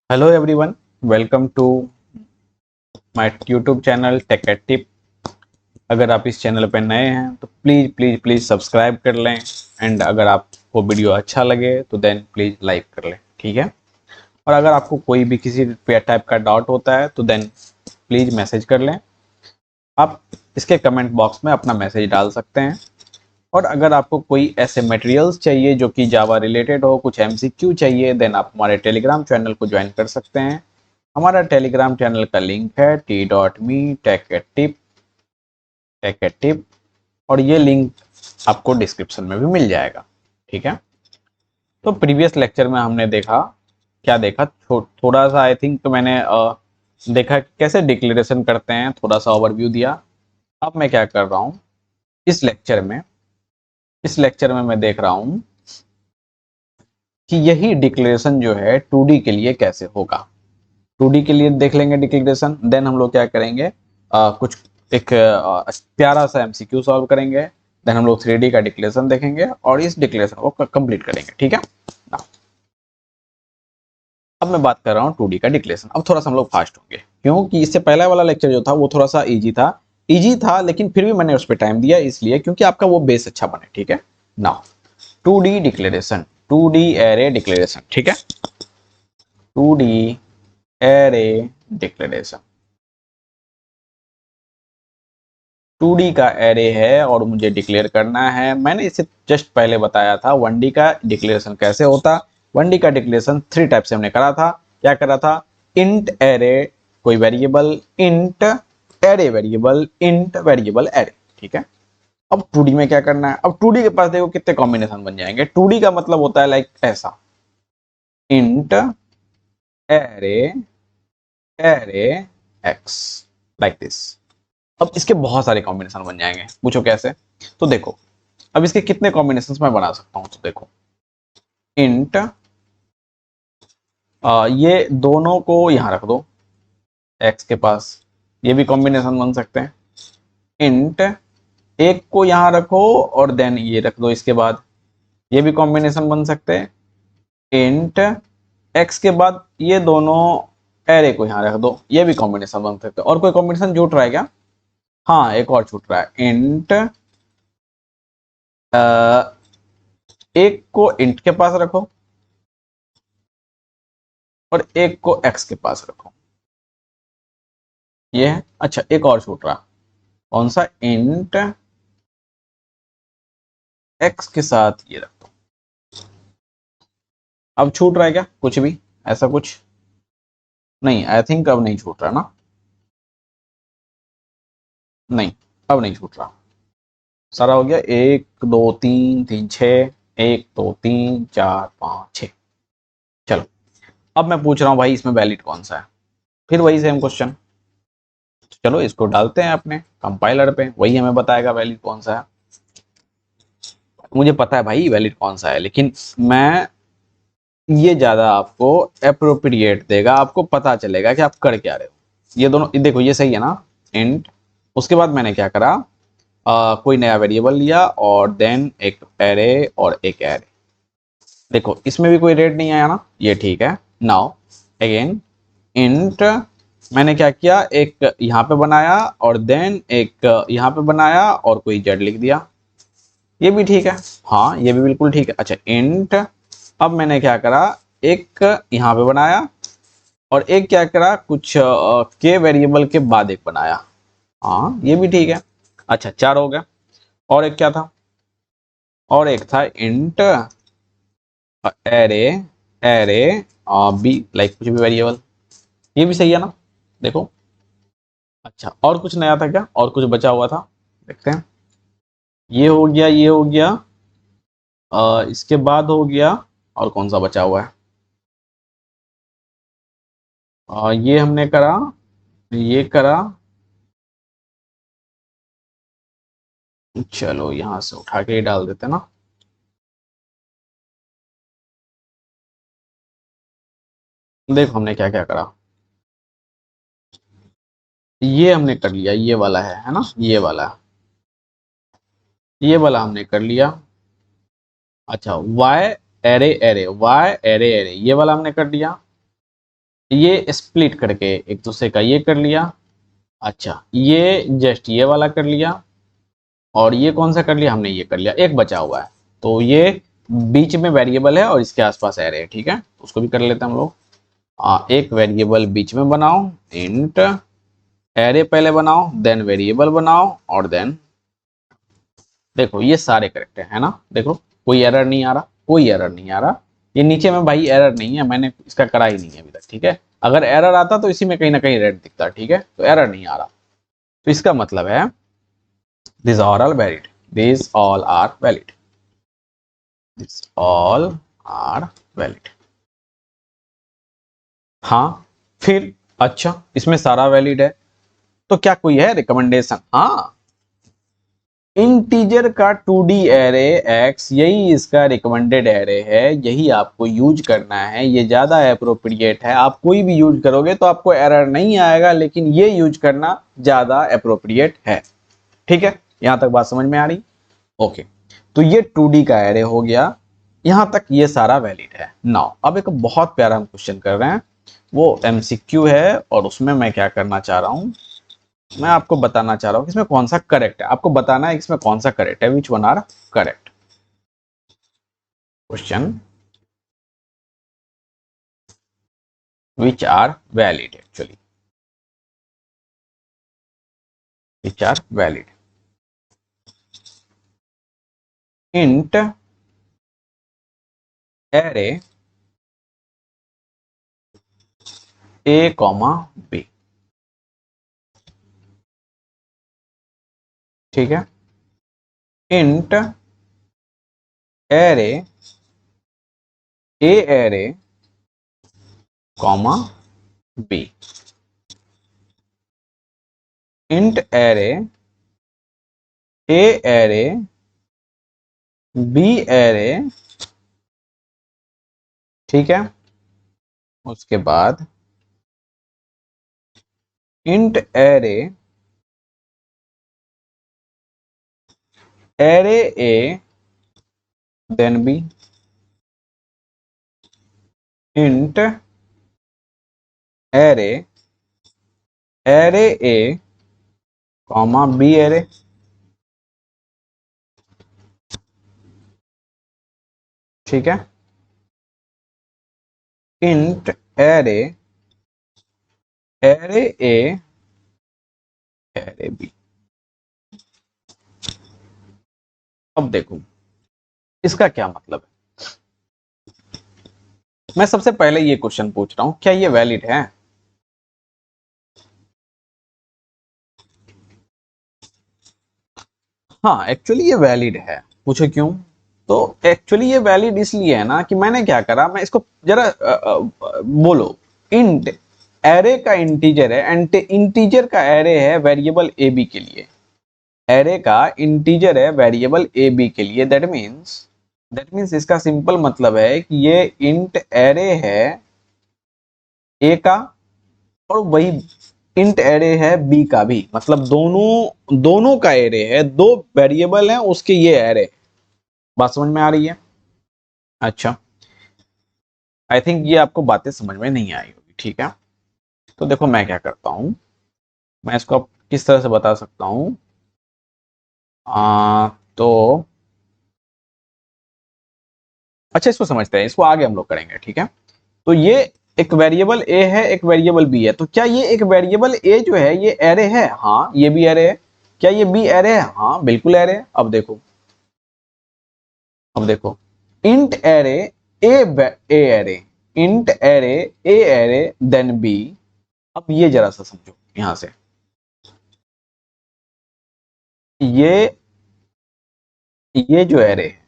Hello everyone, welcome to my YouTube channel Tech at Tip. अगर आप इस channel पर नए हैं तो प्लीज़ प्लीज़ प्लीज़ सब्सक्राइब कर लें। एंड अगर आपको वीडियो अच्छा लगे तो देन प्लीज़ लाइक कर लें, ठीक है। और अगर आपको कोई भी किसी टाइप का डाउट होता है तो देन प्लीज़ मैसेज कर लें। आप इसके कमेंट बॉक्स में अपना मैसेज डाल सकते हैं। और अगर आपको कोई ऐसे मटेरियल्स चाहिए जो कि जावा रिलेटेड हो, कुछ एमसीक्यू चाहिए, देन आप हमारे टेलीग्राम चैनल को ज्वाइन कर सकते हैं। हमारा टेलीग्राम चैनल का लिंक है t.me/टेक-टिप और ये लिंक आपको डिस्क्रिप्शन में भी मिल जाएगा, ठीक है। तो प्रीवियस लेक्चर में हमने देखा, क्या देखा, थोड़ा सा आई थिंक मैंने देखा कैसे डिक्लेरेशन करते हैं, थोड़ा सा ओवरव्यू दिया। अब मैं क्या कर रहा हूँ इस लेक्चर में मैं देख रहा हूँ कि यही डिक्लेरेशन जो है 2D के लिए कैसे होगा। 2D के लिए देख लेंगे डिक्लेरेशन, देन हम लोग क्या करेंगे, कुछ एक प्यारा सा एमसीक्यू सॉल्व करेंगे, देन हम लोग 3D का डिक्लेरेशन देखेंगे और इस डिक्लेरेशन को कंप्लीट करेंगे, ठीक है ना। अब मैं बात कर रहा हूँ 2D का डिक्लेरेशन। अब थोड़ा सा हम लोग फास्ट होंगे क्योंकि इससे पहला वाला लेक्चर जो था वो थोड़ा सा इजी था, लेकिन फिर भी मैंने उस पर टाइम दिया इसलिए क्योंकि आपका वो बेस अच्छा बने, ठीक है ना। 2D declaration, 2D array declaration, ठीक है। 2D एरे डिक्लेरेशन, 2D का एरे है और मुझे डिक्लेयर करना है। मैंने इसे जस्ट पहले बताया था 1D का डिक्लेरेशन कैसे होता। 1D का डिक्लेरेशन 3 टाइप से हमने करा था। क्या करा था? इंट एरे कोई variable, int array variable, int variable array, ठीक है। अब 2D में क्या करना है? अब 2D के पास देखो कितने कॉम्बिनेशन बन जाएंगे। 2D का मतलब होता है लाइक ऐसा, int array array x, like this. अब इसके बहुत सारे कॉम्बिनेशन बन जाएंगे। पूछो कैसे? तो देखो, अब इसके कितने कॉम्बिनेशन मैं बना सकता हूं, तो देखो, इंट ये दोनों को यहां रख दो एक्स के पास, ये भी कॉम्बिनेशन बन सकते हैं। इंट एक को यहां रखो और देन ये रख दो इसके बाद, ये भी कॉम्बिनेशन बन सकते हैं। इंट एक्स के बाद ये दोनों एरे को यहां रख दो, ये भी कॉम्बिनेशन बन सकते हैं। और कोई कॉम्बिनेशन छूट रहा है क्या? हाँ, एक और छूट रहा है। इंट एक को इंट के पास रखो और एक को एक्स के पास रखो, ये है। अच्छा, एक और छूट रहा, कौन सा? इंट एक्स के साथ ये रख दो। अब छूट रहा है क्या कुछ भी? ऐसा कुछ नहीं, आई थिंक अब नहीं छूट रहा ना। नहीं, अब नहीं छूट रहा। सारा हो गया। एक दो तीन तीन छ, एक दो तीन चार पाँच छ। चलो, अब मैं पूछ रहा हूँ भाई इसमें वैलिड कौन सा है। फिर वही सेम क्वेश्चन। चलो इसको डालते हैं अपने कंपाइलर पे, वही हमें बताएगा वैलिड कौन सा है। मुझे पता है भाई वैलिड कौन सा है, लेकिन मैं ये ज्यादा आपको अप्रोप्रिएट देगा, आपको पता चलेगा कि आप कर क्या रहे हो। ये दोनों देखो, ये सही है ना, इंट। उसके बाद मैंने क्या करा, कोई नया वेरिएबल लिया और देन एक एरे और एक एरे। देखो इसमें भी कोई रेट नहीं आया ना, ये ठीक है। नाउ अगेन इंट, मैंने क्या किया, एक यहाँ पे बनाया और देन एक यहाँ पे बनाया और कोई जेड लिख दिया, ये भी ठीक है। हाँ, ये भी बिल्कुल ठीक है। अच्छा, इंट, अब मैंने क्या करा, एक यहाँ पे बनाया और एक क्या करा, कुछ के वेरिएबल के बाद एक बनाया। हाँ, ये भी ठीक है। अच्छा, 4 हो गया। और एक क्या था? और एक था int array array b, like कुछ भी वेरिएबल, ये भी सही है ना। देखो, अच्छा और कुछ नया था क्या? और कुछ बचा हुआ था, देखते हैं। ये हो गया, ये हो गया, इसके बाद हो गया, और कौन सा बचा हुआ है? ये हमने करा, ये करा। चलो यहां से उठा के ही डाल देते ना। देखो हमने क्या क्या करा, ये हमने कर लिया, ये वाला है ना, ये वाला हमने कर लिया। अच्छा, y array array, y array array, ये वाला हमने कर लिया। ये स्प्लिट करके एक दूसरे का ये कर लिया। अच्छा, ये जस्ट ये वाला कर लिया, और ये कौन सा कर लिया हमने, ये कर लिया, एक बचा हुआ है। तो ये बीच में वेरिएबल है और इसके आसपास एरे है, ठीक है, उसको भी कर लेते हैं हम लोग। एक वेरिएबल बीच में बनाओ, इंट एरे पहले बनाओ, देन वेरिएबल बनाओ, और देन देखो ये सारे करेक्ट है ना, देखो कोई एरर नहीं आ रहा, कोई एरर नहीं आ रहा। ये नीचे में भाई एरर नहीं है, मैंने इसका करा ही नहीं है अभी तक, ठीक है। अगर एरर आता तो इसी में कहीं ना कहीं रेड दिखता, ठीक है, तो एरर नहीं आ रहा। तो इसका मतलब है this are all valid, this all are valid, this all are valid. हाँ, फिर अच्छा इसमें सारा वैलिड है, तो क्या कोई है रिकमेंडेशन? हाँ, इंटीजर का 2D एरे x, यही इसका रिकमेंडेड एरे है, यही आपको यूज करना है, ये ज्यादा अप्रोप्रिएट है। आप कोई भी यूज करोगे तो आपको एरर नहीं आएगा, लेकिन ये यूज करना ज्यादा अप्रोप्रिएट है, ठीक है। यहां तक बात समझ में आ रही? ओके, तो ये 2D का एरे हो गया, यहां तक ये सारा वैलिड है। नाउ अब एक बहुत प्यारा हम क्वेश्चन कर रहे हैं, वो MCQ है, और उसमें मैं क्या करना चाह रहा हूं, मैं आपको बताना चाह रहा हूं कि इसमें कौन सा करेक्ट है। आपको बताना है कि इसमें कौन सा करेक्ट है, which one are correct. Question which are valid, actually which are valid. Int array a comma b, ठीक है। Int array a array comma b, int array a array b array, ठीक है। उसके बाद int array array a then b, int array array a comma b array, ठीक है। Int array array a array b। अब देखो इसका क्या मतलब है। मैं सबसे पहले ये क्वेश्चन पूछ रहा हूं, क्या ये वैलिड है? हाँ, एक्चुअली ये वैलिड है। पूछो क्यों? तो एक्चुअली ये वैलिड इसलिए है ना कि मैंने क्या करा, मैं इसको जरा बोलो, इंट एरे का इंटीजर है, एंड इंटीजर का एरे है वेरिएबल ए बी के लिए, एरे का इंटीजर है वेरिएबल ए बी के लिए। दैट मीन्स इसका सिंपल मतलब है कि ये इंट एरे है ए का, और वही इंट एरे है बी का भी, मतलब दोनों दोनों का एरे है, दो वेरिएबल हैं उसके ये एरे। बात समझ में आ रही है? अच्छा, आई थिंक ये आपको बातें समझ में नहीं आई होगी, ठीक है। तो देखो मैं क्या करता हूं, मैं इसको अब किस तरह से बता सकता हूं। तो अच्छा, इसको समझते हैं, इसको आगे हम लोग करेंगे, ठीक है। तो ये एक वेरिएबल ए है, एक वेरिएबल बी है, तो क्या ये एक वेरिएबल ए जो है ये एरे है? हाँ, ये भी एरे है। क्या ये बी एरे है? हाँ, बिल्कुल एरे है। अब देखो int array a array, int array a array then b. अब ये जरा सा समझो यहां से, ये जो एरे है,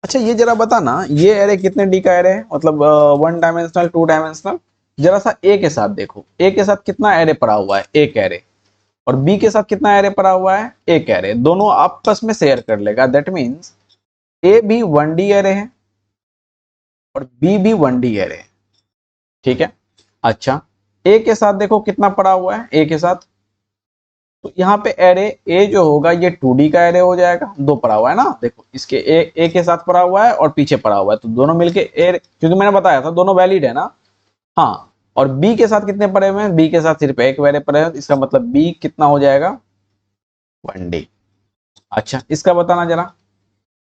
अच्छा ये जरा बता ना, ये एरे कितने डी का एरे है, मतलब 1 डायमेंशनल 2 डायमेंशनल? जरा सा ए के साथ देखो, ए के साथ कितना एरे पड़ा हुआ है, एक एरे, और बी के साथ कितना एरे पड़ा हुआ है, एक एरे, दोनों आपस में शेयर कर लेगा। दैट मीन्स ए भी 1D एरे है और बी भी 1D एरे है, ठीक है। अच्छा, ए के साथ देखो कितना पड़ा हुआ है, ए के साथ, तो यहाँ पे एरे ए जो होगा ये 2D का एरे हो जाएगा, दो पड़ा हुआ है ना, देखो इसके ए के साथ पड़ा हुआ है और पीछे पड़ा हुआ है, तो दोनों मिलके ए, क्योंकि मैंने बताया था दोनों वैलिड है ना। हाँ, और बी के साथ कितने पड़े हुए हैं, बी के साथ सिर्फ एक वेरिएबल पड़े हैं, इसका मतलब बी कितना हो जाएगा 1D। अच्छा इसका बताना जरा,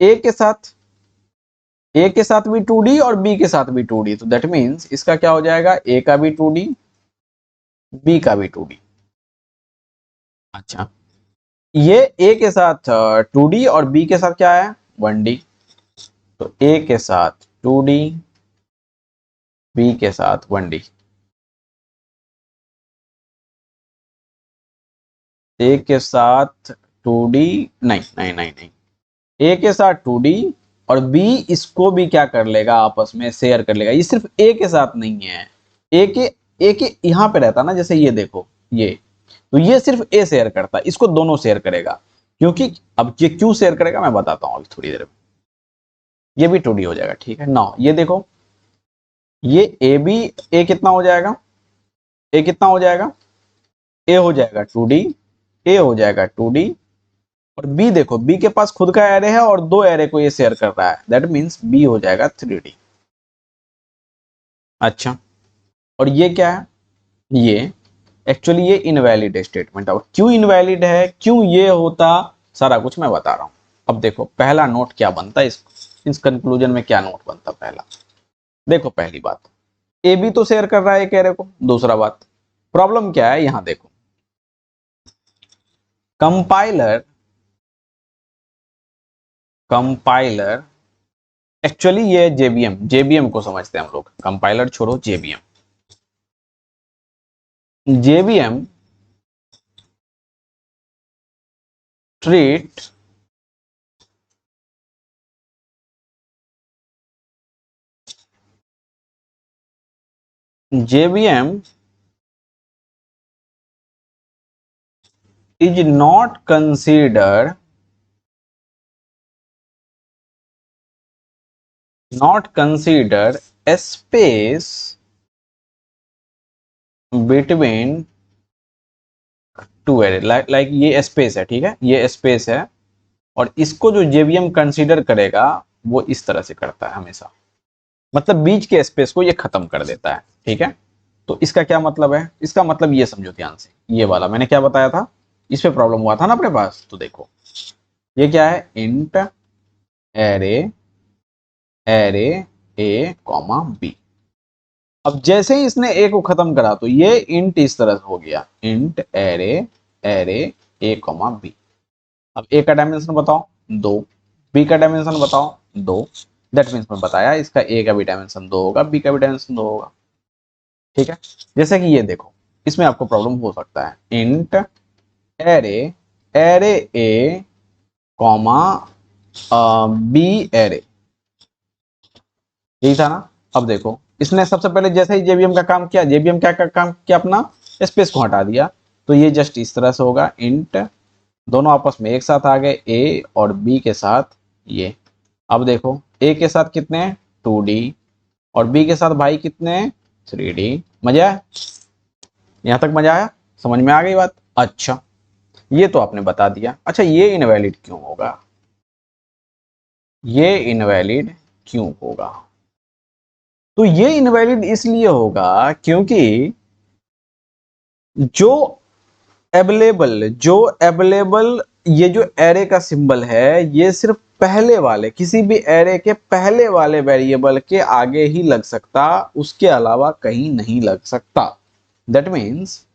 ए के साथ, ए के साथ भी 2D और बी के साथ भी 2D, तो दैट मीन्स इसका क्या हो जाएगा, ए का भी 2D, बी का भी 2D। अच्छा ये ए के साथ 2D और बी के साथ क्या है 1D, तो ए के साथ 2D, बी के साथ 1D। ए के साथ 2D, नहीं नहीं नहीं नहीं, ए के साथ 2D और बी इसको भी क्या कर लेगा, आपस में शेयर कर लेगा। ये सिर्फ ए के साथ नहीं है, ए के, ए के यहां पे रहता ना, जैसे ये देखो ये, तो ये सिर्फ ए शेयर करता है, इसको दोनों शेयर करेगा। क्योंकि अब ये क्यों शेयर करेगा मैं बताता हूं अभी थोड़ी देर में। ये भी 2D हो जाएगा, ठीक है ना, ये देखो ये ए भी, ए कितना हो जाएगा, ए कितना हो जाएगा, ए हो जाएगा 2D, ए हो जाएगा 2D, और बी देखो, बी के पास खुद का एरे है और दो एरे को ये शेयर कर रहा है, दैट मीन्स बी हो जाएगा 3D। अच्छा और ये क्या है, ये एक्चुअली ये इनवैलिड स्टेटमेंट है, और क्यों इनवैलिड है, क्यों ये होता, सारा कुछ मैं बता रहा हूं। अब देखो पहला नोट क्या बनता है, इस कंक्लूजन में क्या नोट बनता पहला, देखो पहली बात, ए बी तो शेयर कर रहा है एक एरे को, दूसरा बात प्रॉब्लम क्या है, यहां देखो कंपाइलर, कंपाइलर एक्चुअली ये जेबीएम, जेबीएम को समझते हैं हम लोग, कंपाइलर छोड़ो JVM, JVM treat JVM is not considered, not considered a space between two array, like ये स्पेस है, ठीक है ये स्पेस है, और इसको जो जेवीएम कंसीडर करेगा वो इस तरह से करता है हमेशा, मतलब बीच के स्पेस को ये खत्म कर देता है, ठीक है। तो इसका क्या मतलब है, इसका मतलब ये समझो ध्यान से, ये वाला मैंने क्या बताया था, इस पे प्रॉब्लम हुआ था ना अपने पास, तो देखो ये क्या है, int array, array a comma b. अब जैसे ही इसने ए को खत्म करा तो ये इंट इस तरह से हो गया, int array, array a comma b. अब ए का डायमेंशन बताओ 2, बी का डायमेंशन बताओ 2, दैट मीन्स मैं बताया इसका ए का भी डायमेंशन 2 होगा, बी का भी डायमेंशन 2 होगा, ठीक है। जैसे कि ये देखो इसमें आपको प्रॉब्लम हो सकता है, int array, array a comma b array, यही था ना। अब देखो इसने सबसे पहले जैसे ही जेबीएम का काम किया, जेबीएम क्या का काम किया, अपना स्पेस को हटा दिया, तो ये जस्ट इस तरह से होगा, इंट दोनों आपस में एक साथ आ गए, ए और बी के साथ ये। अब देखो ए के साथ कितने 2D और बी के साथ भाई कितने 3D। मजा आया, यहां तक मजा आया, समझ में आ गई बात। अच्छा ये तो आपने बता दिया, अच्छा ये इनवैलिड क्यों होगा, ये इनवैलिड क्यों होगा, तो ये इनवैलिड इसलिए होगा क्योंकि जो जो अवेलेबल ये जो एरे का सिंबल है, ये सिर्फ पहले वाले, किसी भी एरे के पहले वाले वेरिएबल के आगे ही लग सकता, उसके अलावा कहीं नहीं लग सकता। दैट मीन्स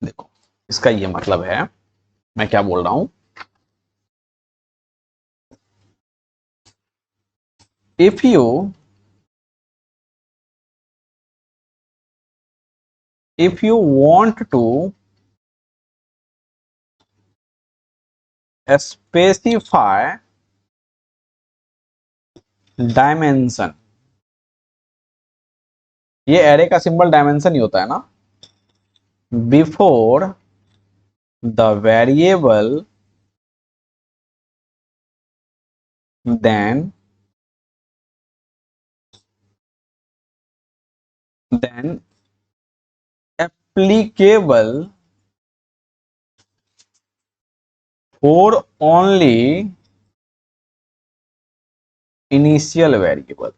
देखो इसका ये मतलब है, मैं क्या बोल रहा हूं, if you, if you want to specify dimension, ये एरे का सिंबल डायमेंशन ही होता है ना, before the variable then then applicable for only initial variable,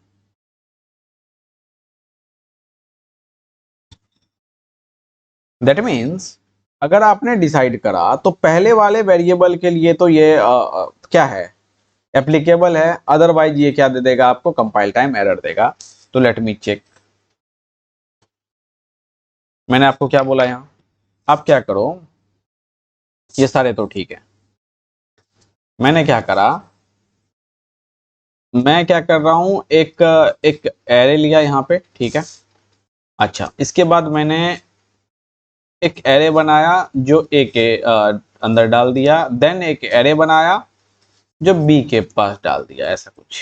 that means अगर आपने डिसाइड करा तो पहले वाले वेरिएबल के लिए तो ये क्या है, एप्लीकेबल है, अदरवाइज ये क्या दे देगा आपको, कंपाइल टाइम एरर देगा। तो लेट मी चेक, मैंने आपको क्या बोला यहां, आप क्या करो, ये सारे तो ठीक है, मैंने क्या करा, मैं क्या कर रहा हूं, एक एक एरे लिया यहां पे, ठीक है। अच्छा, इसके बाद मैंने एक एरे बनाया जो ए के अंदर डाल दिया, देन एक एरे बनाया जो बी के पास डाल दिया, ऐसा कुछ।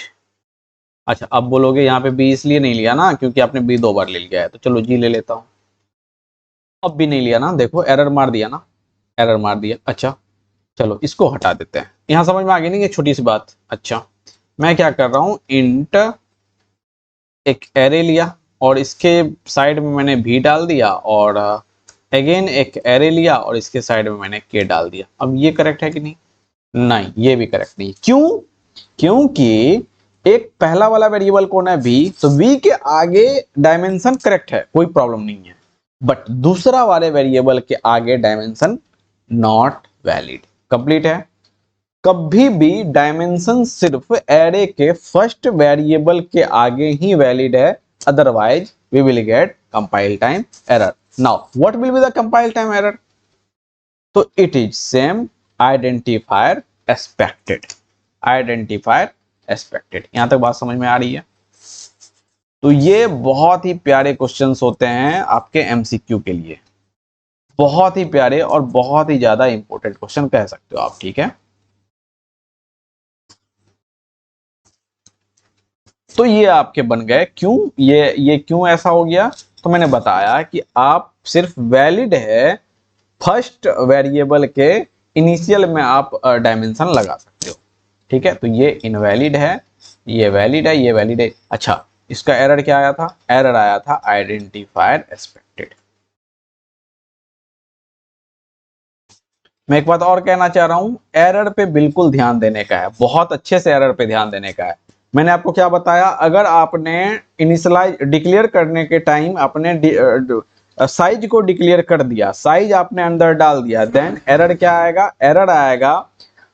अच्छा, अब बोलोगे यहाँ पे बी इसलिए नहीं लिया ना क्योंकि आपने बी 2 बार ले लिया है, तो चलो जी ले लेता हूँ। अब भी नहीं लिया ना, देखो एरर मार दिया ना, एरर मार दिया। अच्छा चलो इसको हटा देते हैं, यहां समझ में आ गई नहीं ये छोटी सी बात। अच्छा, मैं क्या कर रहा हूं, इंट एक एरे लिया और इसके साइड में मैंने भी डाल दिया, और अगेन एक एरे लिया और इसके साइड में मैंने के डाल दिया। अब ये करेक्ट है कि नहीं, नहीं ये भी करेक्ट नहीं। क्यों, क्योंकि एक पहला वाला वेरिएबल कौन है, बी, तो बी के आगे डायमेंशन करेक्ट है, कोई प्रॉब्लम नहीं है, बट दूसरा वाले वेरिएबल के आगे डायमेंशन नॉट वैलिड, कंप्लीट है। कभी भी डायमेंशन सिर्फ एरे के फर्स्ट वेरिएबल के आगे ही वैलिड है, otherwise we will get compile time error. Now what will be the compile time error, तो it is same identifier expected, identifier expected. यहां तक बात समझ में आ रही है। तो ये बहुत ही प्यारे क्वेश्चंस होते हैं आपके एमसीक्यू के लिए, बहुत ही प्यारे और बहुत ही ज्यादा इंपॉर्टेंट क्वेश्चन कह सकते हो आप, ठीक है। तो ये आपके बन गए, क्यों ये क्यों ऐसा हो गया, तो मैंने बताया कि आप सिर्फ वैलिड है फर्स्ट वेरिएबल के इनिशियल में आप डायमेंशन लगा सकते हो, ठीक है। तो ये इनवैलिड है, ये वैलिड है, ये वैलिड है। अच्छा, इसका एरर क्या आया था, एरर आया था आइडेंटिफायर एक्सपेक्टेड। मैं एक बात और कहना चाह रहा हूं, एरर पे बिल्कुल ध्यान देने का है, बहुत अच्छे से एरर पे ध्यान देने का है। मैंने आपको क्या बताया, अगर आपने इनिशियलाइज डिक्लेयर करने के टाइम आपने साइज को डिक्लेयर कर दिया, साइज आपने अंदर डाल दिया, देन एरर क्या आएगा, एरर आएगा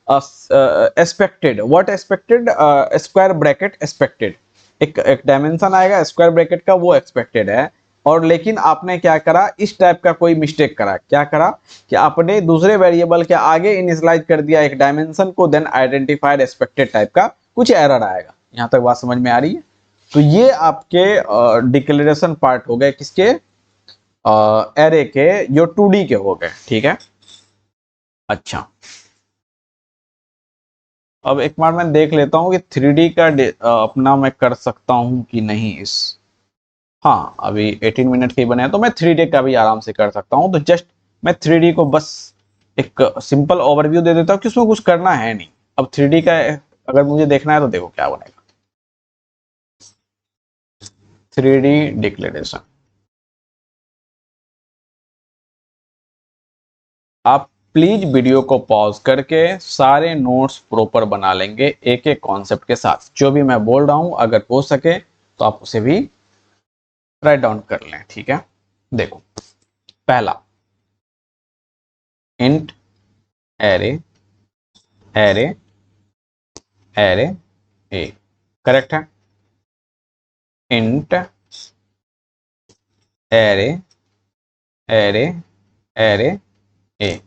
expected, what expected, square bracket expected, एक डायमेंशन आएगा स्क्वायर ब्रैकेट का, वो एक्सपेक्टेड है। और लेकिन आपने क्या करा, इस टाइप का कोई मिस्टेक करा, क्या करा कि आपने दूसरे वेरिएबल के आगे इनिशियलाइज कर दिया एक डायमेंशन को, देन आइडेंटिफाइड एक्सपेक्टेड टाइप का कुछ एरर आएगा। यहां तक बात समझ में आ रही है। तो ये आपके डिक्लेरेशन पार्ट हो गए, किसके, एरे के, जो 2D के हो गए, ठीक है। अच्छा, अब एक बार मैं देख लेता हूं कि 3D का अपना मैं कर सकता हूं कि नहीं इस, हाँ अभी 18 मिनट के ही बने हैं, तो मैं 3D का भी आराम से कर सकता हूं। तो जस्ट मैं 3D को बस एक सिंपल ओवरव्यू दे देता हूं कि उसमें कुछ करना है नहीं। अब 3D का अगर मुझे देखना है तो देखो क्या बनेगा, 3D डिक्लेरेशन। आप प्लीज वीडियो को पॉज करके सारे नोट्स प्रॉपर बना लेंगे, एक एक कॉन्सेप्ट के साथ। जो भी मैं बोल रहा हूं अगर हो सके तो आप उसे भी राइट डाउन कर लें, ठीक है। देखो, पहला int array, array, array A, correct है। Int array, array, array A,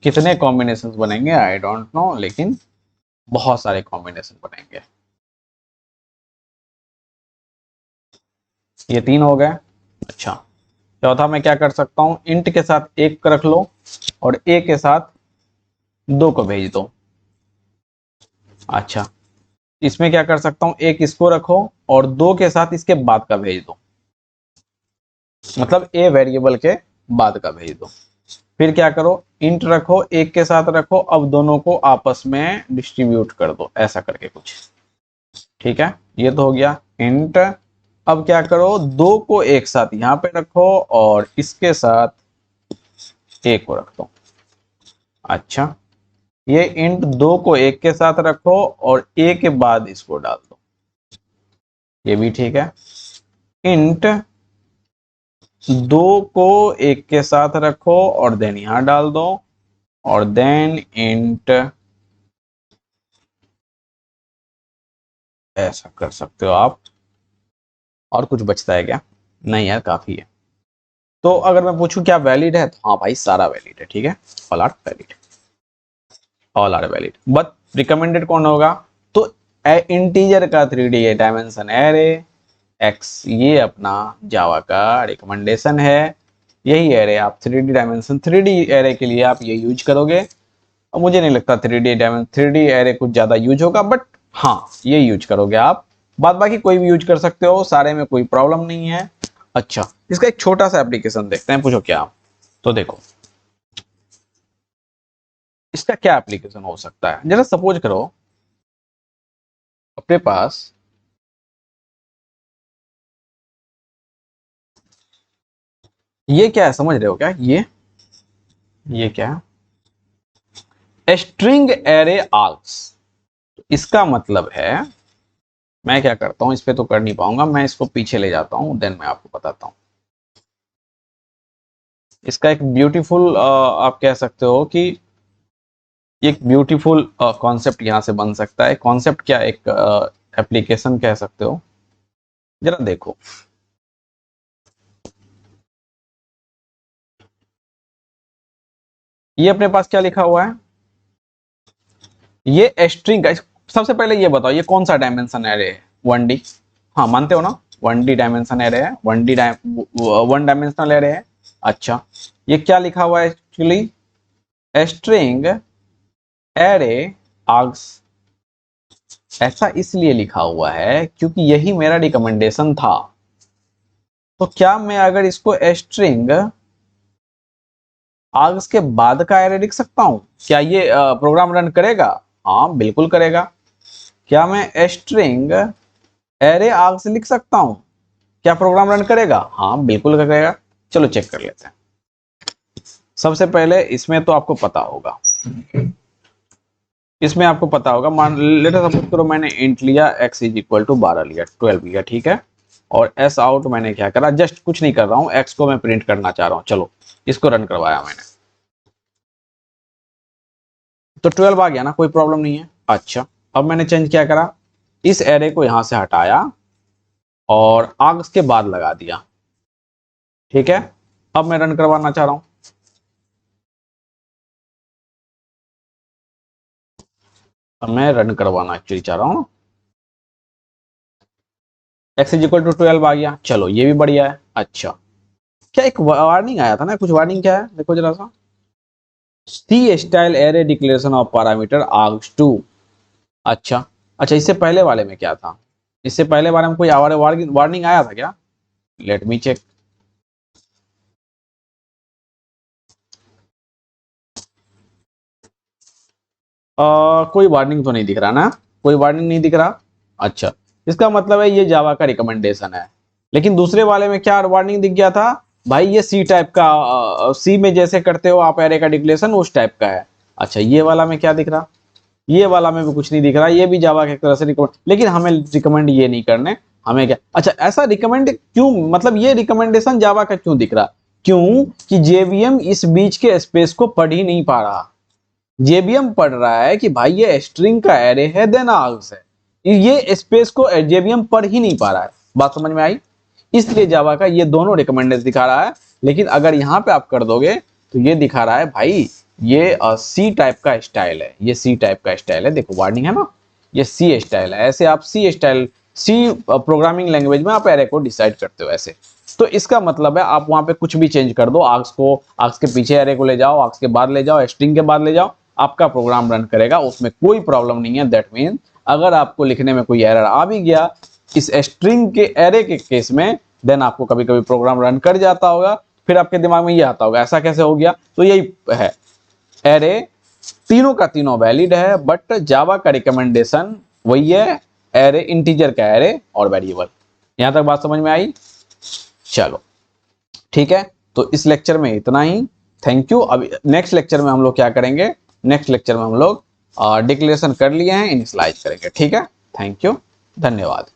कितने कॉम्बिनेशन बनेंगे आई डोंट नो, लेकिन बहुत सारे कॉम्बिनेशन बनेंगे। ये 3 हो गए। अच्छा, चौथा मैं क्या कर सकता हूं, इंट के साथ 1 रख लो और ए के साथ 2 को भेज दो। अच्छा, इसमें क्या कर सकता हूं, एक इसको रखो और 2 के साथ इसके बाद का भेज दो, मतलब ए वेरिएबल के बाद का भेज दो। फिर क्या करो, इंट रखो, एक के साथ रखो, अब दोनों को आपस में डिस्ट्रीब्यूट कर दो, ऐसा करके कुछ, ठीक है। ये तो हो गया इंट। अब क्या करो, 2 को एक साथ यहां पे रखो और इसके साथ ए को रख दो। अच्छा, ये इंट 2 को एक के साथ रखो और ए के बाद इसको डाल दो, ये भी ठीक है। इंट दो को एक के साथ रखो और देन यहां डाल दो और देन इंट, ऐसा कर सकते हो आप। और कुछ बचता है क्या? नहीं यार, काफी है। तो अगर मैं पूछूं क्या वैलिड है, तो हाँ भाई सारा वैलिड है, ठीक है, all are valid, all are valid. But recommended कौन होगा? तो इंटीजर का 3D डायमेंशन एरे एक्स, ये अपना जावा का रिकमेंडेशन है। यही एरे आप 3D डायमेंशन 3D एरे के लिए आप ये यूज करोगे। और मुझे नहीं लगता 3D एरे कुछ ज्यादा यूज होगा, बट हाँ ये यूज करोगे आप। बाद बाकी कोई भी यूज कर सकते हो, सारे में कोई प्रॉब्लम नहीं है। अच्छा, इसका एक छोटा सा एप्लीकेशन देखते हैं, पूछो क्या। तो देखो इसका क्या एप्लीकेशन हो सकता है। जरा सपोज करो अपने पास ये क्या है, समझ रहे हो क्या? ये क्या है? String array args. इसका मतलब है, मैं क्या करता हूं, इस पे तो कर नहीं पाऊंगा, मैं इसको पीछे ले जाता हूं, देन मैं आपको बताता हूं। इसका एक ब्यूटीफुल आप कह सकते हो कि एक ब्यूटीफुल कॉन्सेप्ट यहां से बन सकता है। कॉन्सेप्ट क्या, एक एप्लीकेशन कह सकते हो। जरा देखो, ये अपने पास क्या लिखा हुआ है, ये स्ट्रिंग का। सबसे पहले ये बताओ ये कौन सा डायमेंशन एरे है? 1D। हाँ मानते हो ना, 1D डायमेंशन एरे है, 1 डायमेंशनल एरे है। अच्छा, ये क्या लिखा हुआ है एक्चुअली? String array args. ऐसा इसलिए लिखा हुआ है क्योंकि यही मेरा रिकमेंडेशन था। तो क्या मैं अगर इसको स्ट्रिंग आर्ग्स के बाद का एरे लिख सकता हूं? क्या ये प्रोग्राम रन करेगा? हाँ बिल्कुल करेगा। क्या मैं स्ट्रिंग एरे आर्ग्स लिख सकता हूं? क्या प्रोग्राम रन करेगा? हाँ बिल्कुल करेगा। चलो चेक कर लेते हैं। सबसे पहले इसमें तो आपको पता होगा, इसमें आपको पता होगा, मान लेटर सपोज करो मैंने इंट लिया x इज इक्वल टू 12 लिया, 12 लिया, ठीक है। और s आउट मैंने क्या करा, जस्ट कुछ नहीं कर रहा हूं, x को मैं प्रिंट करना चाह रहा हूं। चलो इसको रन करवाया मैंने, तो 12 आ गया ना, कोई प्रॉब्लम नहीं है। अच्छा, अब मैंने चेंज क्या करा, इस एरे को यहां से हटाया और आर्ग्स के बाद लगा दिया, ठीक है। अब मैं रन करवाना चाह रहा हूं, अब मैं रन करवाना एक्चुअली चाह रहा हूं। x इज इक्वल टू 12 आ गया, चलो ये भी बढ़िया है। अच्छा, क्या एक वार्निंग आया था ना, कुछ वार्निंग क्या है देखो जरा सा। C style array declaration of parameter args too. अच्छा, अच्छा इससे पहले वाले में क्या था? इससे पहले वाले में कोई वार्निंग आया था क्या? Let me check. कोई वार्निंग तो नहीं दिख रहा ना, कोई वार्निंग नहीं दिख रहा। अच्छा, इसका मतलब है ये जावा का रिकमेंडेशन है। लेकिन दूसरे वाले में क्या वार्निंग दिख गया था भाई, ये सी टाइप का, सी में जैसे करते हो आप एरे का डिक्लेरेशन उस टाइप का है। अच्छा, ये वाला में क्या दिख रहा? ये वाला में भी कुछ नहीं दिख रहा, ये भी जावा की तरह से रिकमेंड, लेकिन हमें रिकमेंड ये नहीं करने। हमें क्या, अच्छा ऐसा रिकमेंड क्यों, मतलब ये रिकमेंडेशन जावा का क्यों दिख रहा? क्यों कि जेवीएम इस बीच के स्पेस को पढ़ ही नहीं पा रहा। जेबीएम पढ़ रहा है कि भाई ये स्ट्रिंग का एरे है देन आर्ग्स है, ये स्पेस को जेबीएम पढ़ ही नहीं पा रहा है। बात समझ में आई? इसलिए जावा का ये दोनों रिकमेंडेड दिखा रहा है। लेकिन अगर यहां पे आप कर दोगे तो ये दिखा रहा है भाई ये सी टाइप का स्टाइल है, ये सी टाइप का स्टाइल है। देखो वार्निंग है ना, ये सी स्टाइल है। ऐसे आप सी स्टाइल, सी प्रोग्रामिंग लैंग्वेज में आप एरे को डिसाइड करते हो ऐसे। तो इसका मतलब है आप वहां पे कुछ भी चेंज कर दो, आर्क्स को, आर्क्स के पीछे एरे को ले जाओ, आर्क्स के बाद ले जाओ, स्ट्रिंग के बाद ले जाओ, आपका प्रोग्राम रन करेगा, उसमें कोई प्रॉब्लम नहीं है। दैट मीन अगर आपको लिखने में कोई एरर आ भी गया इस स्ट्रिंग के एरे के केस में, देन आपको कभी कभी प्रोग्राम रन कर जाता होगा, फिर आपके दिमाग में ये आता होगा ऐसा कैसे हो गया। तो यही है, एरे तीनों का तीनों वैलिड है, बट जावा का रिकमेंडेशन वही है, एरे इंटीजर का एरे और वेरिएबल। यहां तक बात समझ में आई? चलो ठीक है, तो इस लेक्चर में इतना ही। Thank you. अब नेक्स्ट लेक्चर में हम लोग क्या करेंगे, नेक्स्ट लेक्चर में हम लोग डिक्लेरेशन कर लिए हैं, इनिशियलाइज करेंगे, ठीक है। थैंक यू, धन्यवाद।